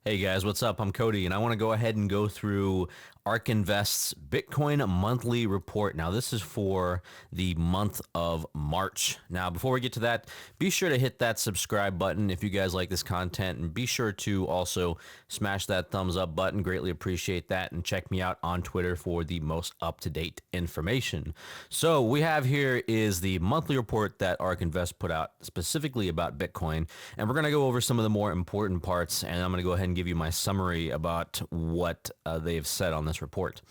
Hey guys, what's up? I'm Cody, and I want to go ahead and go through ARK Invest's Bitcoin monthly report. Now, this is for the month of March. Now, before we get to that, be sure to hit that subscribe button if you guys like this content, and be sure to also smash that thumbs up button. Greatly appreciate that, and check me out on Twitter for the most up-to-date information. So, we have here is the monthly report that ARK Invest put out specifically about Bitcoin, and we're going to go over some of the more important parts, and I'm going to go ahead and give you my summary about what they've said on this report.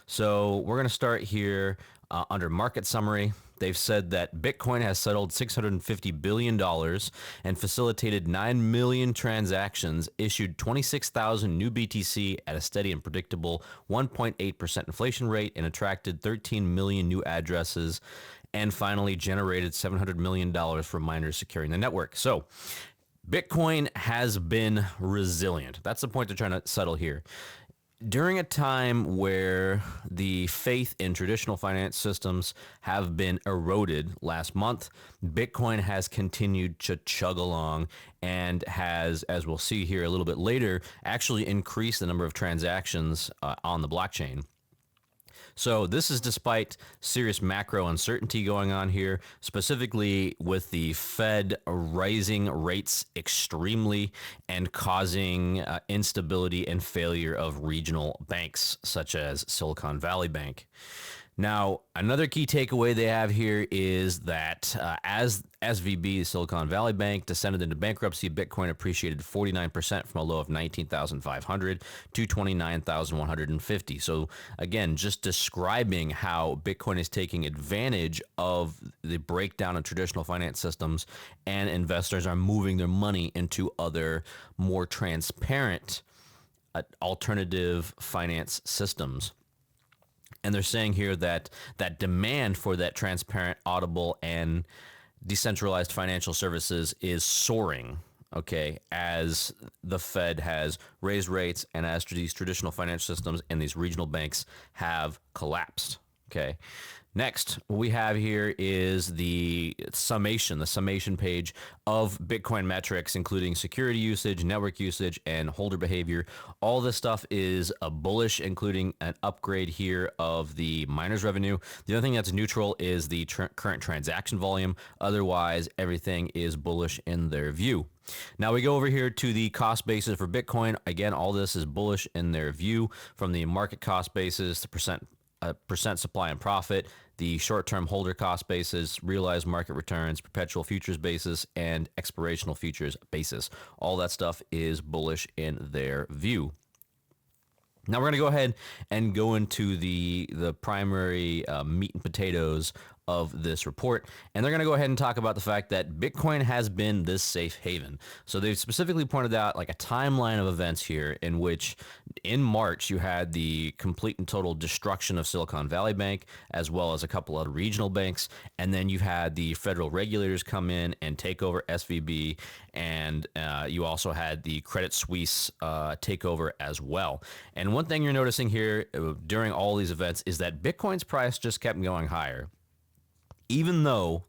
So we're going to start here under market summary. They've said that Bitcoin has settled $650 billion and facilitated 9 million transactions, issued 26,000 new BTC at a steady and predictable 1.8% inflation rate, and attracted 13 million new addresses, and finally generated $700 million from miners securing the network. So Bitcoin has been resilient. That's the point they're trying to settle here. During a time where the faith in traditional finance systems have been eroded last month, Bitcoin has continued to chug along and has, as we'll see here a little bit later, actually increased the number of transactions on the blockchain. So this is despite serious macro uncertainty going on here, specifically with the Fed raising rates extremely and causing instability and failure of regional banks such as Silicon Valley Bank. Now, another key takeaway they have here is that as SVB, Silicon Valley Bank, descended into bankruptcy, Bitcoin appreciated 49% from a low of 19,500 to 29,150. So again, just describing how Bitcoin is taking advantage of the breakdown of traditional finance systems, and investors are moving their money into other more transparent alternative finance systems. And they're saying here that that demand for that transparent, audible, and decentralized financial services is soaring, okay, as the Fed has raised rates and as these traditional financial systems and these regional banks have collapsed, okay. Next, what we have here is the summation page of Bitcoin metrics, including security usage, network usage, and holder behavior. All this stuff is bullish, including an upgrade here of the miners' revenue. The other thing that's neutral is the current transaction volume. Otherwise, everything is bullish in their view. Now we go over here to the cost basis for Bitcoin. Again, all this is bullish in their view, from the market cost basis to percent supply and profit, the short-term holder cost basis, realized market returns, perpetual futures basis, and expirational futures basis. All that stuff is bullish in their view. Now we're going to go ahead and go into the primary meat and potatoes of this report, and they're going to go ahead and talk about the fact that Bitcoin has been this safe haven. So they've specifically pointed out like a timeline of events here in which in March you had the complete and total destruction of Silicon Valley Bank, as well as a couple of regional banks, and then you had the federal regulators come in and take over SVB, and you also had the Credit Suisse takeover as well. And one thing you're noticing here during all these events is that Bitcoin's price just kept going higher. Even though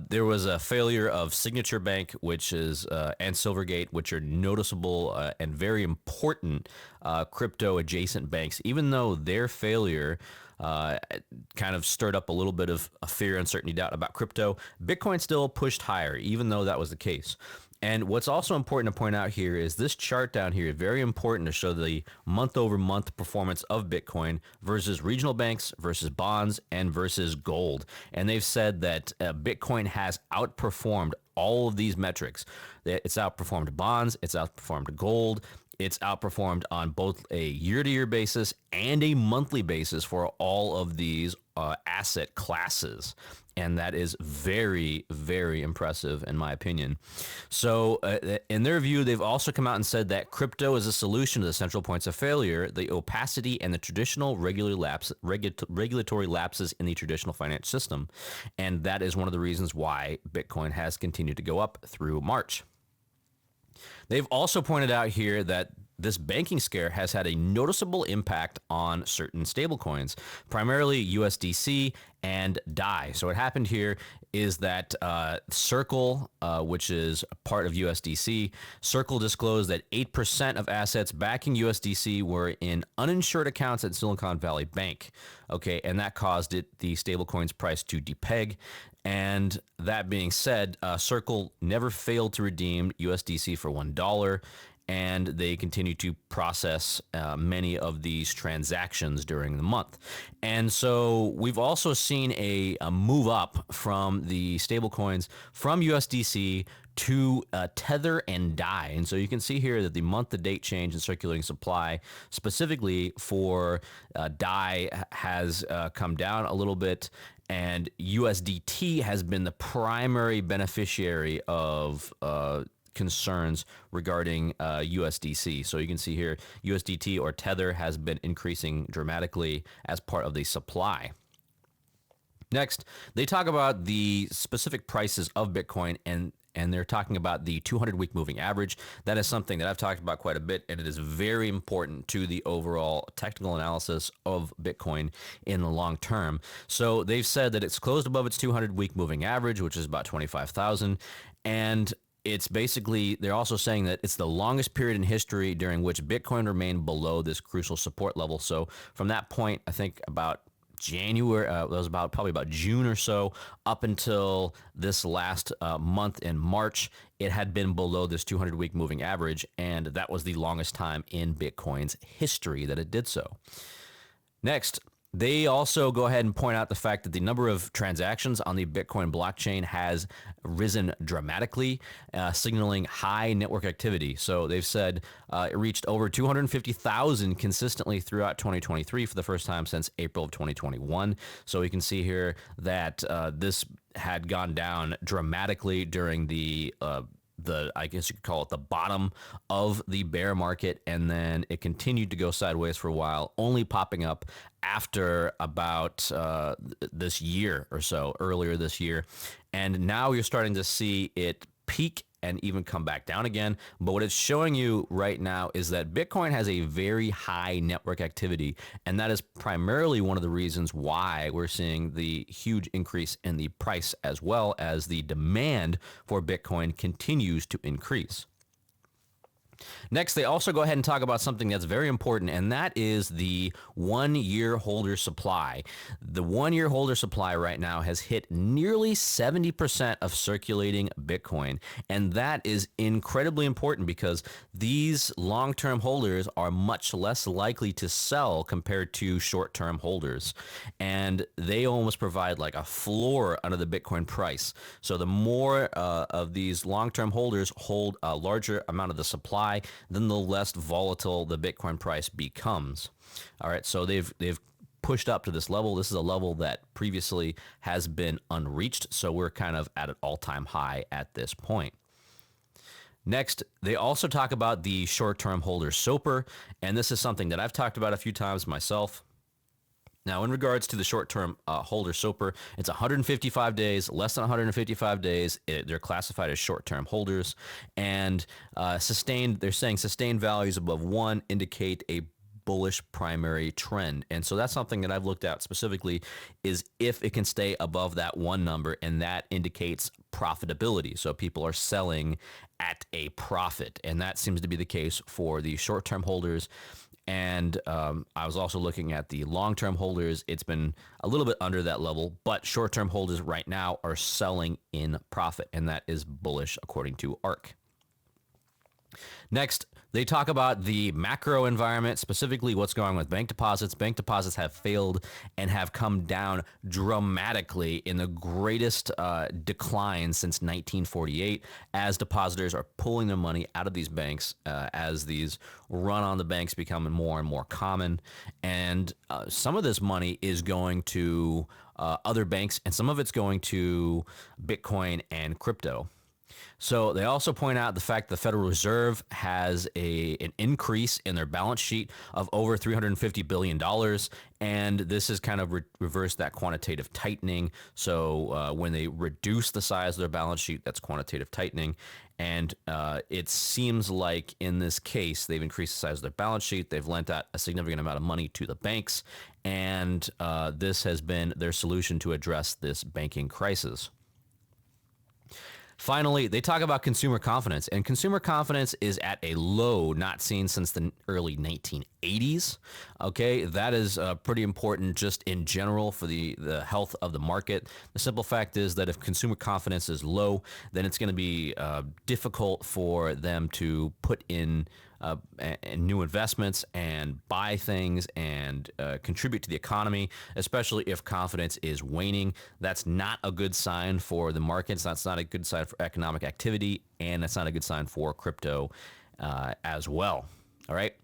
there was a failure of Signature Bank, which is and Silvergate, which are noticeable and very important crypto adjacent banks, even though their failure kind of stirred up a little bit of fear, uncertainty, doubt about crypto, Bitcoin still pushed higher, even though that was the case. And what's also important to point out here is this chart down here, very important to show the month-over-month performance of Bitcoin versus regional banks, versus bonds, and versus gold. And they've said that Bitcoin has outperformed all of these metrics. It's outperformed bonds, it's outperformed gold, it's outperformed on both a year-to-year basis and a monthly basis for all of these asset classes. And that is very, very impressive in my opinion. So in their view, they've also come out and said that crypto is a solution to the central points of failure, the opacity and the traditional regulatory lapses in the traditional finance system. And that is one of the reasons why Bitcoin has continued to go up through March. They've also pointed out here that this banking scare has had a noticeable impact on certain stablecoins, primarily USDC and DAI. So what happened here is that Circle, which is a part of USDC, Circle disclosed that 8% of assets backing USDC were in uninsured accounts at Silicon Valley Bank. Okay, and that caused the stablecoin's price to depeg. And that being said, Circle never failed to redeem USDC for $1. And they continue to process many of these transactions during the month. And so we've also seen a move up from the stablecoins from USDC to Tether and DAI. And so you can see here that the month-to-date change in circulating supply, specifically for DAI, has come down a little bit. And USDT has been the primary beneficiary of concerns regarding USDC. So you can see here, USDT or Tether has been increasing dramatically as part of the supply. Next, they talk about the specific prices of Bitcoin, and they're talking about the 200-week moving average. That is something that I've talked about quite a bit, and it is very important to the overall technical analysis of Bitcoin in the long term. So they've said that it's closed above its 200-week moving average, which is about 25,000, and it's basically, they're also saying that it's the longest period in history during which Bitcoin remained below this crucial support level. So from that point, I think about January, that was probably about June or so, up until this last month in March, it had been below this 200-week moving average, and that was the longest time in Bitcoin's history that it did so. Next, they also go ahead and point out the fact that the number of transactions on the Bitcoin blockchain has risen dramatically, signaling high network activity. So they've said it reached over 250,000 consistently throughout 2023 for the first time since April of 2021. So you can see here that this had gone down dramatically during the I guess you could call it the bottom of the bear market, and then it continued to go sideways for a while, only popping up after about this year or so, earlier this year. And now you're starting to see it peak and even come back down again. But what it's showing you right now is that Bitcoin has a very high network activity, and that is primarily one of the reasons why we're seeing the huge increase in the price, as well as the demand for Bitcoin continues to increase. Next, they also go ahead and talk about something that's very important, and that is the one-year holder supply. The one-year holder supply right now has hit nearly 70% of circulating Bitcoin, and that is incredibly important because these long-term holders are much less likely to sell compared to short-term holders, and they almost provide like a floor under the Bitcoin price. So the more of these long-term holders hold a larger amount of the supply, then the less volatile the Bitcoin price becomes. All right, so they've pushed up to this level. This is a level that previously has been unreached, so we're kind of at an all-time high at this point. Next, they also talk about the short-term holder SOPR, and this is something that I've talked about a few times myself. Now, in regards to the short-term holder SOPR, it's 155 days, less than 155 days. They're classified as short-term holders, and they're saying sustained values above 1 indicate a bullish primary trend. And so that's something that I've looked at specifically, is if it can stay above that 1 number, and that indicates profitability. So people are selling at a profit, and that seems to be the case for the short-term holders. And I was also looking at the long-term holders. It's been a little bit under that level, but short-term holders right now are selling in profit, and that is bullish according to ARK. Next, they talk about the macro environment, specifically what's going on with bank deposits. Bank deposits have failed and have come down dramatically in the greatest decline since 1948, as depositors are pulling their money out of these banks as these run on the banks become more and more common. And some of this money is going to other banks, and some of it's going to Bitcoin and crypto. So they also point out the fact the Federal Reserve has an increase in their balance sheet of over $350 billion, and this has kind of reversed that quantitative tightening. So when they reduce the size of their balance sheet, that's quantitative tightening. And it seems like in this case, they've increased the size of their balance sheet. They've lent out a significant amount of money to the banks. And this has been their solution to address this banking crisis. Finally, they talk about consumer confidence, and consumer confidence is at a low not seen since the early 1980s. Okay, that is pretty important just in general for the health of the market. The simple fact is that if consumer confidence is low, then it's going to be difficult for them to put in new investments and buy things and contribute to the economy, especially if confidence is waning. That's not a good sign for the markets. That's not a good sign for economic activity, and that's not a good sign for crypto as well. All right.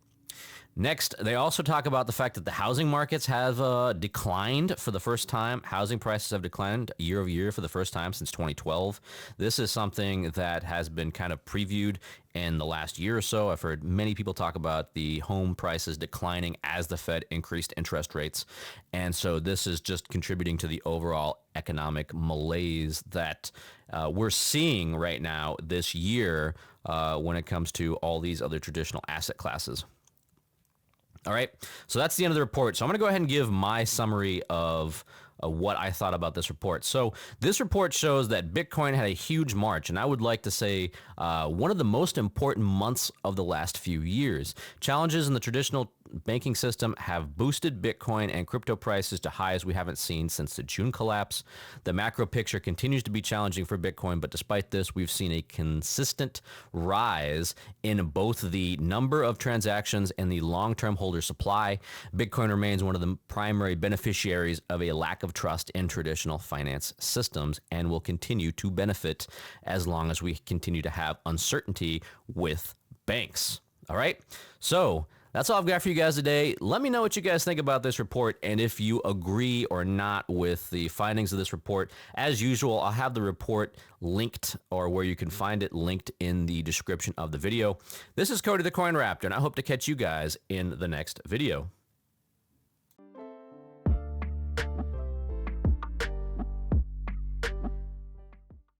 Next, they also talk about the fact that the housing markets have declined for the first time. Housing prices have declined year over year for the first time since 2012. This is something that has been kind of previewed in the last year or so. I've heard many people talk about the home prices declining as the Fed increased interest rates. And so this is just contributing to the overall economic malaise that we're seeing right now this year when it comes to all these other traditional asset classes. All right, so that's the end of the report. So I'm going to go ahead and give my summary of what I thought about this report. So this report shows that Bitcoin had a huge March, and I would like to say one of the most important months of the last few years. Challenges in the traditional banking system have boosted Bitcoin and crypto prices to highs we haven't seen since the June collapse. The macro picture continues to be challenging for Bitcoin, but despite this, we've seen a consistent rise in both the number of transactions and the long-term holder supply. Bitcoin remains one of the primary beneficiaries of a lack of trust in traditional finance systems and will continue to benefit as long as we continue to have uncertainty with banks. All right, so that's all I've got for you guys today. Let me know what you guys think about this report and if you agree or not with the findings of this report. As usual, I'll have the report linked, or where you can find it linked, in the description of the video. This is Cody the Coin Raptor, and I hope to catch you guys in the next video.